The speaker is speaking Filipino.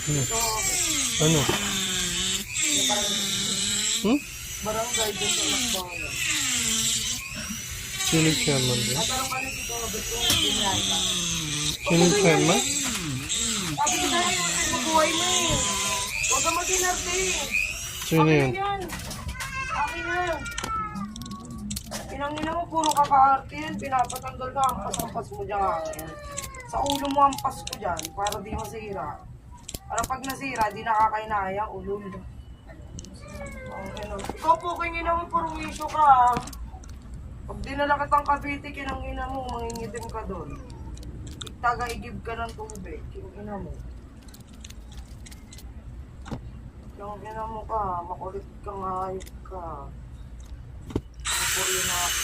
Ito, Ano? Hmm? barangay dyan sa Lakbangan. Sino yung chairman doon? Natanong ka na dito, ba't yung binayta? Sino yung chairman? Sabi ko na yun, mabuhay mo eh. Huwag ka mag-inarte eh. Sino Akin yun? na yan. Akin na. Pinangina mo, puro kaka-arte yan. Pinapatanggal ka, ampas-ampas mo dyan. Sa ulo mo ampas ko dyan, para di masira. Para pag nasira, di nakakainayang ulol. Ikaw po, kingin mo, puro issue ka. Pag dinala kitang Cavite, kinangina mo, mangingitim ka doon. Taga-igib ka ng tubig, kinangina mo. Kinangina mo ka, makulit kang hayop ka. Puro yun na ako.